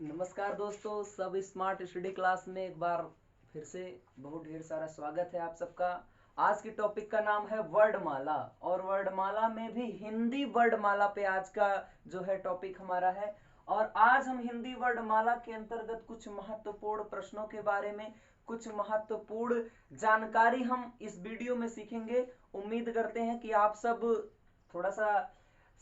नमस्कार दोस्तों, सब स्मार्ट स्टडी क्लास में एक बार फिर से बहुत ढेर सारा स्वागत है आप सबका। आज की टॉपिक का नाम है वर्णमाला और वर्णमाला में भी हिंदी वर्णमाला पे आज का जो है टॉपिक हमारा है। और आज हम हिंदी वर्णमाला के अंतर्गत कुछ महत्वपूर्ण प्रश्नों के बारे में कुछ महत्वपूर्ण जानकारी हम इस वीडियो में सीखेंगे। उम्मीद करते हैं कि आप सब थोड़ा सा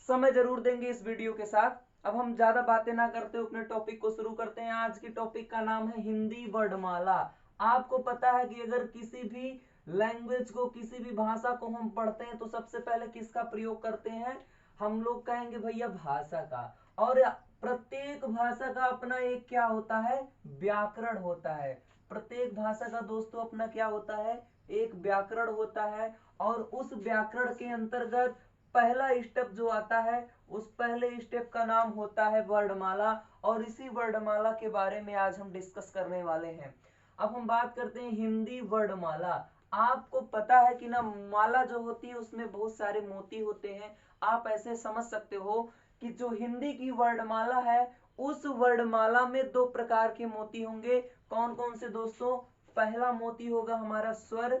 समय जरूर देंगे इस वीडियो के साथ। अब हम ज्यादा बातें ना करते अपने टॉपिक को शुरू करते हैं। आज की टॉपिक का नाम है हिंदी वर्णमाला। आपको पता है कि अगर किसी भी लैंग्वेज को, किसी भी भाषा को हम पढ़ते हैं तो सबसे पहले किसका प्रयोग करते हैं? हम लोग कहेंगे भैया भाषा का। और प्रत्येक भाषा का अपना एक क्या होता है? व्याकरण होता है। प्रत्येक भाषा का दोस्तों अपना क्या होता है? एक व्याकरण होता है। और उस व्याकरण के अंतर्गत पहला स्टेप जो आता है, उस पहले स्टेप का नाम होता है वर्णमाला। और इसी वर्णमाला के बारे में आज हम डिस्कस करने वाले हैं। अब हम बात करते हैं हिंदी वर्णमाला। आपको पता है कि ना, माला जो होती है उसमें बहुत सारे मोती होते हैं। आप ऐसे समझ सकते हो कि जो हिंदी की वर्णमाला है उस वर्णमाला में दो प्रकार के मोती होंगे। कौन कौन से दोस्तों? पहला मोती होगा हमारा स्वर,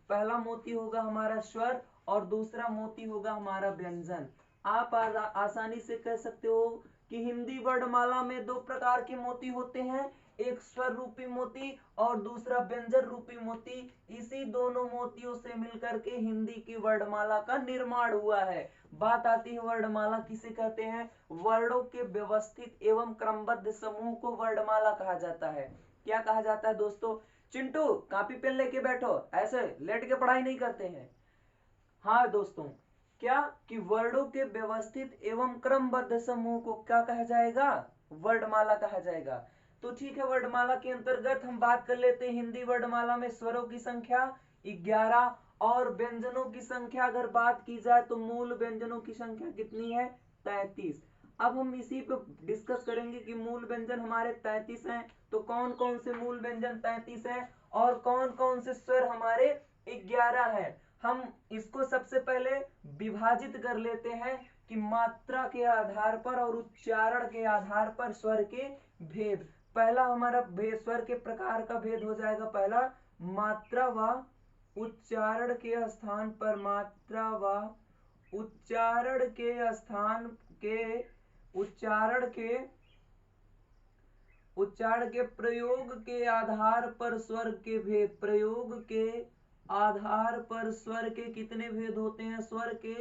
पहला मोती होगा हमारा स्वर, और दूसरा मोती होगा हमारा व्यंजन। आप आसानी से कह सकते हो कि हिंदी वर्णमाला में दो प्रकार के मोती होते हैं, एक स्वर रूपी मोती और दूसरा व्यंजन रूपी मोती। इसी दोनों मोतियों से मिलकर के हिंदी की वर्णमाला का निर्माण हुआ है। बात आती है वर्णमाला किसे कहते हैं? वर्णों के व्यवस्थित एवं क्रमबद्ध समूह को वर्णमाला कहा जाता है। क्या कहा जाता है दोस्तों? चिंटू, कॉपी पेन लेके बैठो, ऐसे लेट के पढ़ाई नहीं करते हैं। हाँ दोस्तों, क्या कि वर्णों के व्यवस्थित एवं क्रमबद्ध समूह को क्या कहा जाएगा? वर्णमाला कहा जाएगा। तो ठीक है, वर्णमाला के अंतर्गत हम बात कर लेते हैं। हिंदी वर्णमाला में स्वरों की संख्या 11 और व्यंजनों की संख्या अगर बात की जाए तो मूल व्यंजनों की संख्या कितनी है? 33। अब हम इसी पे डिस्कस करेंगे कि मूल व्यंजन हमारे 33 हैं, तो कौन कौन से मूल व्यंजन 33 हैं और कौन कौन से स्वर हमारे 11 हैं। हम इसको सबसे पहले विभाजित कर लेते हैं कि मात्रा के आधार पर और उच्चारण के आधार पर स्वर के भेद। पहला हमारा स्वर के प्रकार का भेद हो जाएगा। पहला, मात्रा व उच्चारण के स्थान पर, मात्रा व उच्चारण के स्थान के उच्चारण के प्रयोग के आधार पर स्वर के भेद। प्रयोग के आधार पर स्वर के कितने भेद होते हैं? स्वर के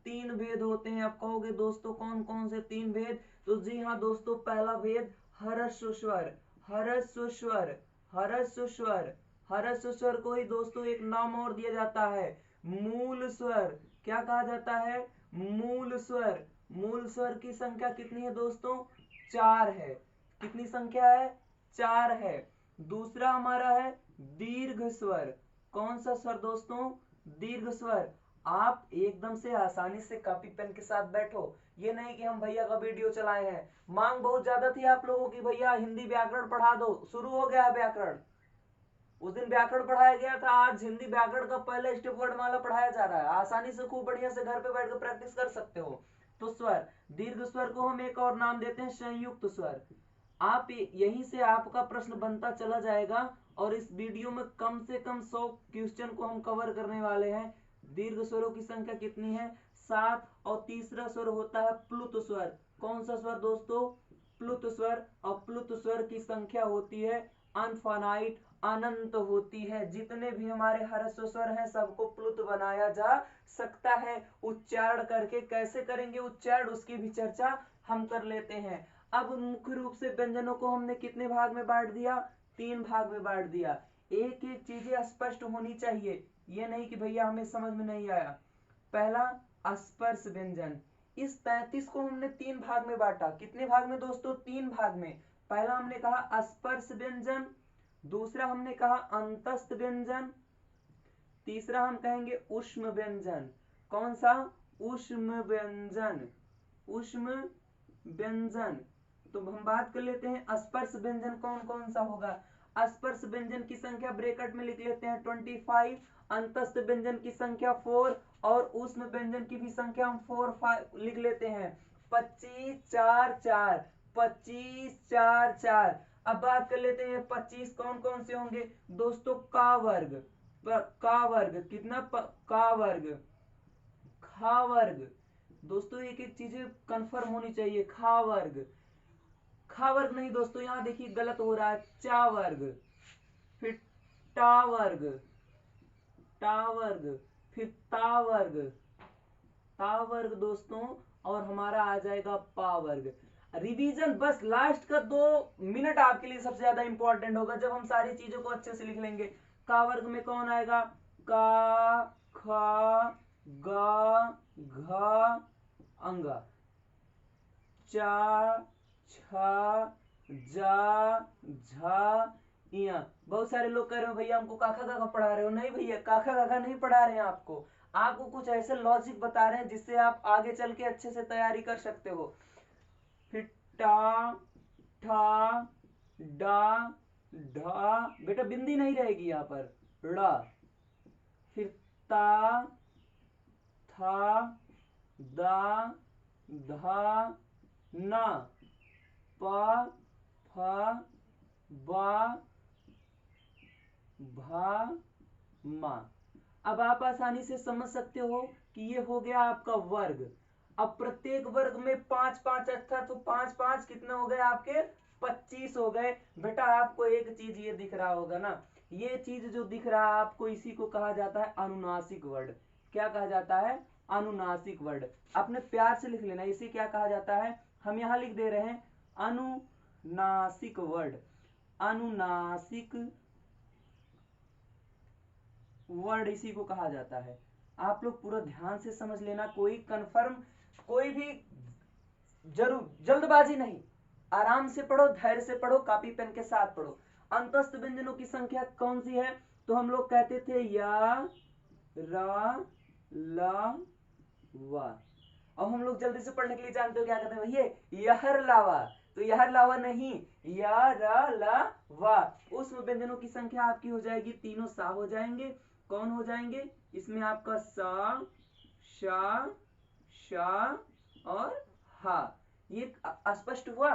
3 भेद होते हैं। आप कहोगे दोस्तों कौन कौन से 3 भेद? तो जी हाँ दोस्तों, पहला भेद हरस्व स्वर। हरस्व स्वर, हरस्व स्वर, हरस्व स्वर को ही दोस्तों एक नाम और दिया जाता है, मूल स्वर। क्या कहा जाता है? मूल स्वर। मूल स्वर की संख्या कितनी है दोस्तों? 4 है। कितनी संख्या है? 4 है। दूसरा हमारा है दीर्घ स्वर। कौन सा स्वर दोस्तों? दीर्घ स्वर। आप एकदम से आसानी से कॉपी पेन के साथ बैठो, ये नहीं कि हम भैया का वीडियो चलाए हैं। मांग बहुत ज्यादा थी आप लोगों की, भैया हिंदी व्याकरण पढ़ा दो। शुरू हो गया है व्याकरण। उस दिन व्याकरण पढ़ाया गया था, आज हिंदी व्याकरण का पहले स्टेप वर्णमाला पढ़ाया जा रहा है। आसानी से खूब बढ़िया से घर पे बैठ कर प्रैक्टिस कर सकते हो। तो स्वर, दीर्घ स्वर को हम एक और नाम देते हैं संयुक्त स्वर। आप यहीं से आपका प्रश्न बनता चला जाएगा। और इस वीडियो में कम से कम 100 क्वेश्चन को हम कवर करने वाले हैं। दीर्घ स्वरों की संख्या कितनी है? 7। और तीसरा स्वर होता है प्लुत स्वर। कौन सा स्वर दोस्तों? प्लुत स्वर। और प्लुत स्वर की संख्या होती है अनफाइनाइट, अनंत होती है। जितने भी हमारे ह्रस्व स्वर हैं सबको प्लुत बनाया जा सकता है उच्चारण करके। कैसे करेंगे उच्चारण, उसकी भी चर्चा हम कर लेते हैं। अब मुख्य रूप से व्यंजनों को हमने कितने भाग में बांट दिया? 3 भाग में बांट दिया। एक एक चीजें स्पष्ट होनी चाहिए, ये नहीं कि भैया हमें समझ में नहीं आया। पहला, स्पर्श व्यंजन। इस 33 को हमने 3 भाग में बांटा। कितने भाग में दोस्तों? 3 भाग में। पहला हमने कहा स्पर्श व्यंजन, दूसरा हमने कहा अंतस्थ व्यंजन, तीसरा हम कहेंगे ऊष्म व्यंजन। कौन सा? ऊष्म व्यंजन। ऊष्म व्यंजन। तो हम बात कर लेते हैं स्पर्श व्यंजन कौन कौन सा होगा। स्पर्श व्यंजन की संख्या ब्रैकेट में लिख लेते हैं 25, अंतस्थ व्यंजन की संख्या 4 और ऊष्म व्यंजन की भी संख्या हम 4 5 लिख लेते हैं। 25 4 4 25 4 4। अब बात कर लेते हैं 25 कौन कौन से होंगे दोस्तों, का वर्ग, का वर्ग कितना का वर्ग, खा वर्ग। दोस्तों एक एक चीजें कंफर्म होनी चाहिए, खा वर्ग, खा वर्ग नहीं दोस्तों, यहाँ देखिए गलत हो रहा है, चा वर्ग, फिर टा वर्ग, टा वर्ग, फिर ता वर्ग, ता वर्ग दोस्तों, और हमारा आ जाएगा पा वर्ग। रिवीजन बस लास्ट का 2 मिनट आपके लिए सबसे ज्यादा इंपॉर्टेंट होगा, जब हम सारी चीजों को अच्छे से लिख लेंगे। का वर्ग में कौन आएगा, का, खा, गा, घा, अंगा, चा, छा, जा, झा, इया। बहुत सारे लोग कह रहे हो भैया हमको काखा काखा पढ़ा रहे हो, नहीं भैया काखा काखा नहीं पढ़ा रहे हैं आपको, आपको कुछ ऐसे लॉजिक बता रहे हैं जिससे आप आगे चल के अच्छे से तैयारी कर सकते हो। फिर टा, ठा, डा, ढा, बेटा बिंदी नहीं रहेगी यहाँ पर, ड़ा, फिर ता, था, दा, धा, ना, पा, फा, बा, भा, मा। अब आप आसानी से समझ सकते हो कि ये हो गया आपका वर्ग। अब प्रत्येक वर्ग में 5 5 अच्छा, तो 5 5 कितने हो गए आपके, 25 हो गए। बेटा आपको एक चीज ये दिख रहा होगा ना, ये चीज जो दिख रहा है आपको, इसी को कहा जाता है अनुनासिक वर्ड। क्या कहा जाता है, अनुनासिक वर्ड। आपने प्यार से लिख लेना, इसे क्या कहा जाता है, हम यहाँ लिख दे रहे हैं अनुनासिक वर्ड, अनुनासिक वर्ड इसी को कहा जाता है। आप लोग पूरा ध्यान से समझ लेना, कोई कंफर्म, कोई भी जरूर जल्दबाजी नहीं, आराम से पढ़ो, धैर्य से पढ़ो, कॉपी पेन के साथ पढ़ो। अंतस्थ व्यंजनों की संख्या कौन सी है, तो हम लोग कहते थे या, रा, ला, वा। अब हम लोग जल्दी से पढ़ने के लिए जानते हो क्या कहते हैं भैया, यहर लावा, तो यहर लावा नहीं, या, रा, ला, वा। उस व्यंजनों की संख्या आपकी हो जाएगी, तीनों सा हो जाएंगे। कौन हो जाएंगे, इसमें आपका सा, शा, शा और हा। ये स्पष्ट हुआ।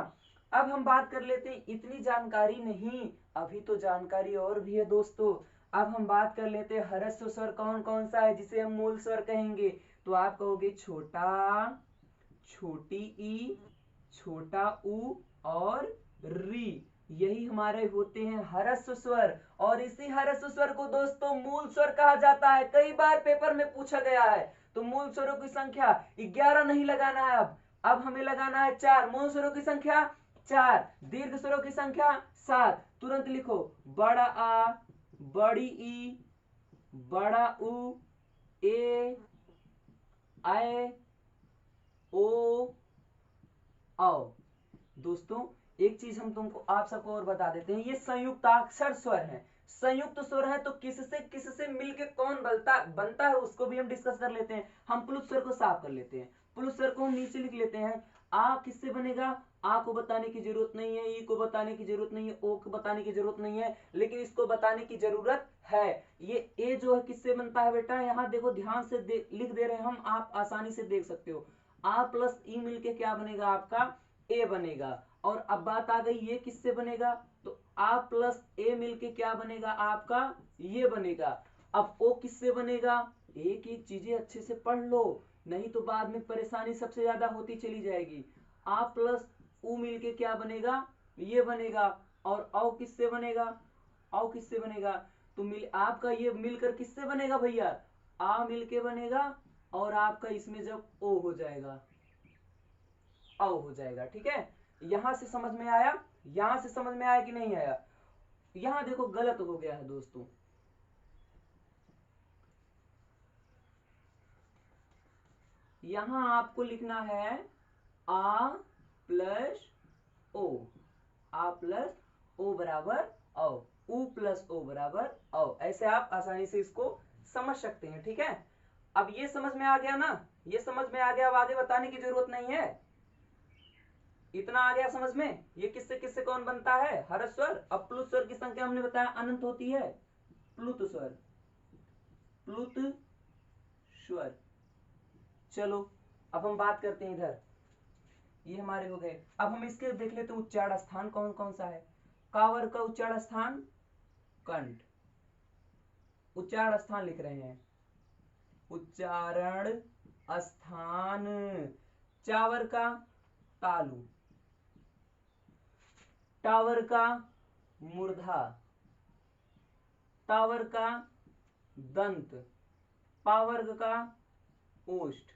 अब हम बात कर लेते हैं, इतनी जानकारी नहीं, अभी तो जानकारी और भी है दोस्तों। अब हम बात कर लेते हैं ह्रस्व स्वर कौन कौन सा है जिसे हम मूल स्वर कहेंगे, तो आप कहोगे छोटा, छोटी ई, छोटा ऊ और री, यही हमारे होते हैं ह्रस्व स्वर। और इसी ह्रस्व स्वर को दोस्तों मूल स्वर कहा जाता है, कई बार पेपर में पूछा गया है। तो मूल स्वरों की संख्या 11 नहीं लगाना है, अब हमें लगाना है 4। मूल स्वरों की संख्या 4, दीर्घ स्वरों की संख्या 7। तुरंत लिखो, बड़ा आ, बड़ी ई, बड़ा उ, ए, आए, ओ, आओ। दोस्तों एक चीज हम तुमको आप सबको और बता देते हैं, ये संयुक्ताक्षर स्वर है। संयुक्त स्वर है तो किससे किससे मिलके कौन बनता है उसको भी हम डिस्कस कर लेते हैं। हम प्लुत स्वर को साफ कर लेते हैं, प्लुत स्वर को हम नीचे लिख लेते हैं। आ किससे बनेगा, आ को बताने की जरूरत नहीं है, ई को बताने की जरूरत नहीं है, ओ को बताने की जरूरत नहीं है, लेकिन इसको बताने की जरूरत है। ये ए जो है किससे बनता है बेटा, यहाँ देखो ध्यान से लिख दे रहे हैं हम, आप आसानी से देख सकते हो। आ प्लस ई मिलके क्या बनेगा आपका, ए बनेगा। और अब बात आ गई ये किससे बनेगा, तो आ प्लस ए मिलके क्या बनेगा आपका, ये बनेगा। अब ओ किससे बनेगा, एक एक चीजें अच्छे से पढ़ लो, नहीं तो बाद में परेशानी सबसे ज्यादा होती चली जाएगी। आ प्लस उ मिलके क्या बनेगा, ये बनेगा। और औ किससे बनेगा, औ किससे बनेगा, तो आपका ये मिलकर किससे बनेगा भैया, आ मिलके बनेगा, और आपका इसमें जब ओ हो जाएगा, औ हो जाएगा। ठीक है, यहां से समझ में आया, यहां से समझ में आया कि नहीं आया। यहां देखो गलत हो गया है दोस्तों, यहां आपको लिखना है आ प्लस ओ, आ प्लस ओ बराबर औ, उ प्लस ओ बराबर औ। ऐसे आप आसानी से इसको समझ सकते हैं। ठीक है, अब ये समझ में आ गया ना, ये समझ में आ गया, अब आगे बताने की जरूरत नहीं है, इतना आ गया समझ में। ये किससे किससे कौन बनता है, ह्रस्व स्वर। अब प्लुत स्वर की संख्या हमने बताया अनंत होती है, प्लुत स्वर, प्लुत स्वर। चलो अब हम बात करते हैं इधर, ये हमारे हो गए। अब हम इसके देख लेते हैं उच्चारण स्थान कौन कौन सा है। का वर्ग का उच्चारण स्थान कंठ, उच्चारण स्थान लिख रहे हैं, उच्चारण स्थान। चा वर्ग का तालु, टा वर्ग का मूर्धा, ता वर्ग का दंत, पा वर्ग का ओष्ठ।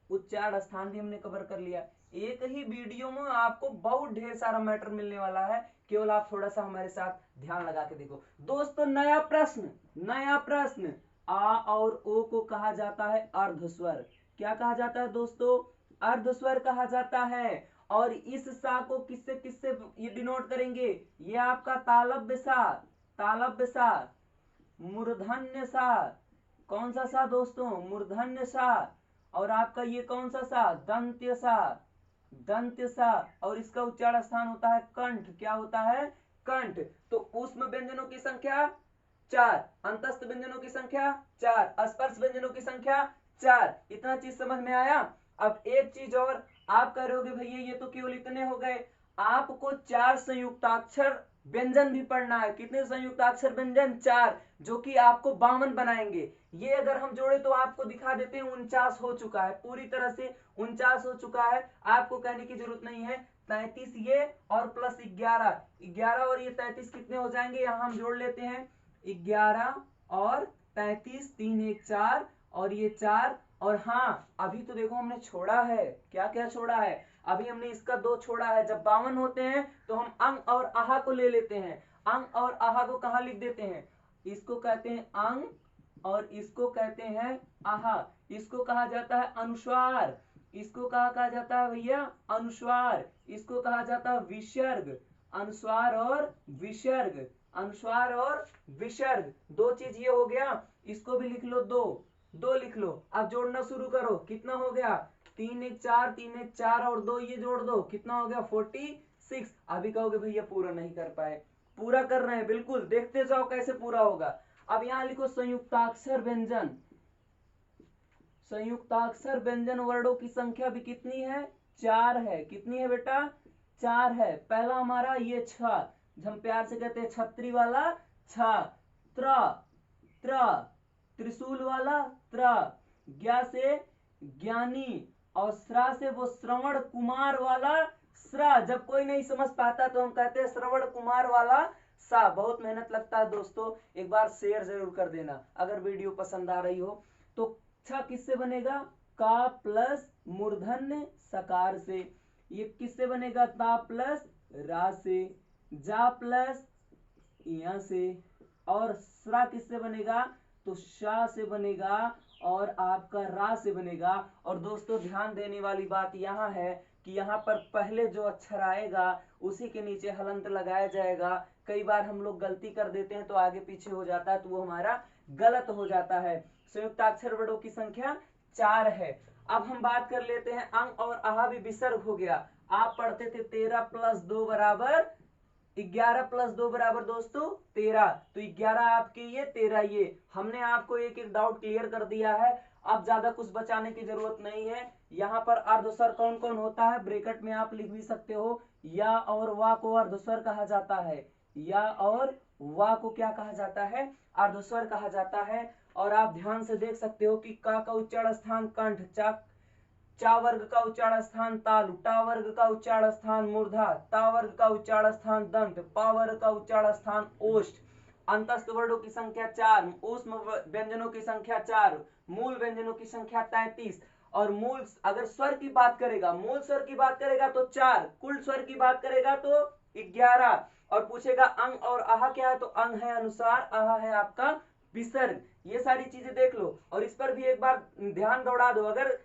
उच्चारण स्थान भी हमने कवर कर लिया। एक ही वीडियो में आपको बहुत ढेर सारा मैटर मिलने वाला है, केवल आप थोड़ा सा हमारे साथ ध्यान लगा के देखो। दोस्तों नया प्रश्न, आ और ओ को कहा जाता है अर्धस्वर। क्या कहा जाता है दोस्तों? अर्धस्वर कहा जाता है। और इस सा को किससे किससे ये डिनोट करेंगे? ये आपका तालव्य सा, मूर्धन्य सा। कौन सा सा दोस्तों? मूर्धन्य सा। और आपका ये कौन सा सा? दंत्य सा। और इसका उच्चारण स्थान होता है कंठ। क्या होता है? कंठ। तो ऊष्म व्यंजनों की संख्या 4, अंतस्थ व्यंजनों की संख्या 4, स्पर्श व्यंजनों की संख्या 4। इतना चीज समझ में आया। अब एक चीज और, आप कह रहे होगे भैया ये तो केवल इतने हो गए, आपको 4 संयुक्ताक्षर व्यंजन भी पढ़ना है। कितने संयुक्ताक्षर व्यंजन? 4, जो कि आपको 52 बनाएंगे। ये अगर हम जोड़े तो आपको दिखा देते हैं 49 हो चुका है, पूरी तरह से 49 हो चुका है। आपको कहने की जरूरत नहीं है। 33 ये और प्लस 11 और ये 33 कितने हो जाएंगे? यहाँ हम जोड़ लेते हैं 11 और 33, 3 1 4 और ये 4। और हाँ अभी तो देखो हमने छोड़ा है, क्या क्या छोड़ा है? अभी हमने इसका 2 छोड़ा है। जब 52 होते हैं तो हम अंग और आहा को ले लेते हैं। अंग और आहा को कहाँ लिख देते हैं? इसको कहते हैं अंग और इसको कहते हैं आहा। इसको कहा जाता है अनुस्वार। इसको कहा जाता है भैया अनुस्वार। इसको कहा जाता है विसर्ग। अनुस्वार और विसर्ग, अनुस्वार और विसर्ग, 2 चीज ये हो गया। इसको भी लिख लो, 2 लिख लो। अब जोड़ना शुरू करो। कितना हो गया? 3 1 4, 3 1 4 और 2 ये जोड़ दो। कितना हो गया? 46। अभी कहोगे भैया पूरा नहीं कर पाए। पूरा कर रहे हैं, बिल्कुल देखते जाओ कैसे पूरा होगा। अब यहाँ लिखो संयुक्ताक्षर व्यंजन। संयुक्ताक्षर व्यंजन वर्णों की संख्या भी कितनी है? 4 है। कितनी है बेटा? 4 है। पहला हमारा ये छ, हम प्यार से कहते हैं छतरी वाला छ, त्र, त्रिशूल वाला त्र, ज्ञा से ज्ञानी और श्रा से वो श्रवण कुमार वाला श्रा। जब कोई नहीं समझ पाता तो हम कहते हैं श्रवण कुमार वाला सा। बहुत मेहनत लगता है दोस्तों, एक बार शेयर जरूर कर देना अगर वीडियो पसंद आ रही हो तो। छ किससे बनेगा? का प्लस मूर्धन्य सकार से। ये किससे बनेगा? ता प्लस रा से। जा प्लस या से। और श्रा किससे बनेगा? तो शा से बनेगा और आपका रा से बनेगा। और दोस्तों ध्यान देने वाली बात यहाँ है कि यहाँ पर पहले जो अक्षर आएगा उसी के नीचे हलंत लगाया जाएगा। कई बार हम लोग गलती कर देते हैं तो आगे पीछे हो जाता है, तो वो हमारा गलत हो जाता है। संयुक्ताक्षर वर्णों की संख्या 4 है। अब हम बात कर लेते हैं अंग और आहा भी विसर्ग हो गया। आप पढ़ते थे 13 + 2 = 11 + 2 = दोस्तों 13। तो 11 आपके ये, 13 ये। हमने आपको एक एक डाउट क्लियर कर दिया है। अब ज्यादा कुछ बचाने की जरूरत नहीं है। यहाँ पर अर्धस्वर कौन कौन होता है ब्रैकेट में आप लिख भी सकते हो। या और वा को अर्धस्वर कहा जाता है। या और वा को क्या कहा जाता है? अर्धस्वर कहा जाता है। और आप ध्यान से देख सकते हो कि का उच्चारण स्थान कंठ, चा वर्ग का उच्चारण स्थान तालु, टा वर्ग का उच्चारण स्थान मूर्धा, ता वर्ग का उच्चारण स्थान दंत, पा वर्ग का उच्चारण स्थान ओष्ठ। अंतस्थ वर्णों की संख्या 4, ऊष्म व्यंजनों की संख्या 4, मूल व्यंजनों की संख्या 33। और मूल अगर स्वर की बात करेगा, मूल स्वर की बात करेगा तो 4, कुल स्वर की बात करेगा तो 11। और पूछेगा अंग और आहा क्या है, तो अंग है अनुसार, आहा है आपका विसर्ग। ये सारी चीजें देख लो और इस पर भी एक बार ध्यान दौड़ा दो। अगर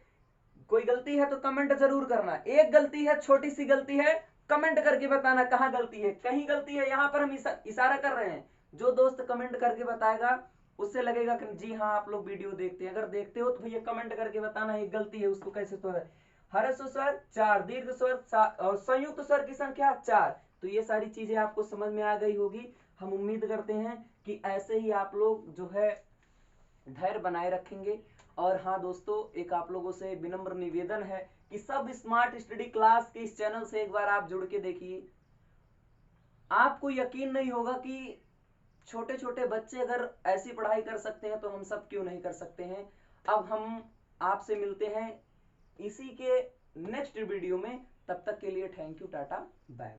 कोई गलती है तो कमेंट जरूर करना। एक गलती है, छोटी सी गलती है, कमेंट करके बताना कहाँ गलती है। कहीं गलती है यहाँ पर हम इशारा कर रहे हैं। जो दोस्त कमेंट करके बताएगा उससे लगेगा कि जी हाँ आप लोग वीडियो देखते हैं। अगर देखते हो तो भैया कमेंट करके बताना एक गलती है उसको कैसे तो है। हर्ष स्वर 4, दीर्घ स्वर और संयुक्त स्वर की संख्या 4। तो ये सारी चीजें आपको समझ में आ गई होगी। हम उम्मीद करते हैं कि ऐसे ही आप लोग जो है धैर्य बनाए रखेंगे। और हाँ दोस्तों, एक आप लोगों से विनम्र निवेदन है कि सब स्मार्ट स्टडी क्लास के इस चैनल से एक बार आप जुड़ के देखिए। आपको यकीन नहीं होगा कि छोटे छोटे बच्चे अगर ऐसी पढ़ाई कर सकते हैं तो हम सब क्यों नहीं कर सकते हैं। अब हम आपसे मिलते हैं इसी के नेक्स्ट वीडियो में, तब तक के लिए थैंक यू, टाटा, बाय।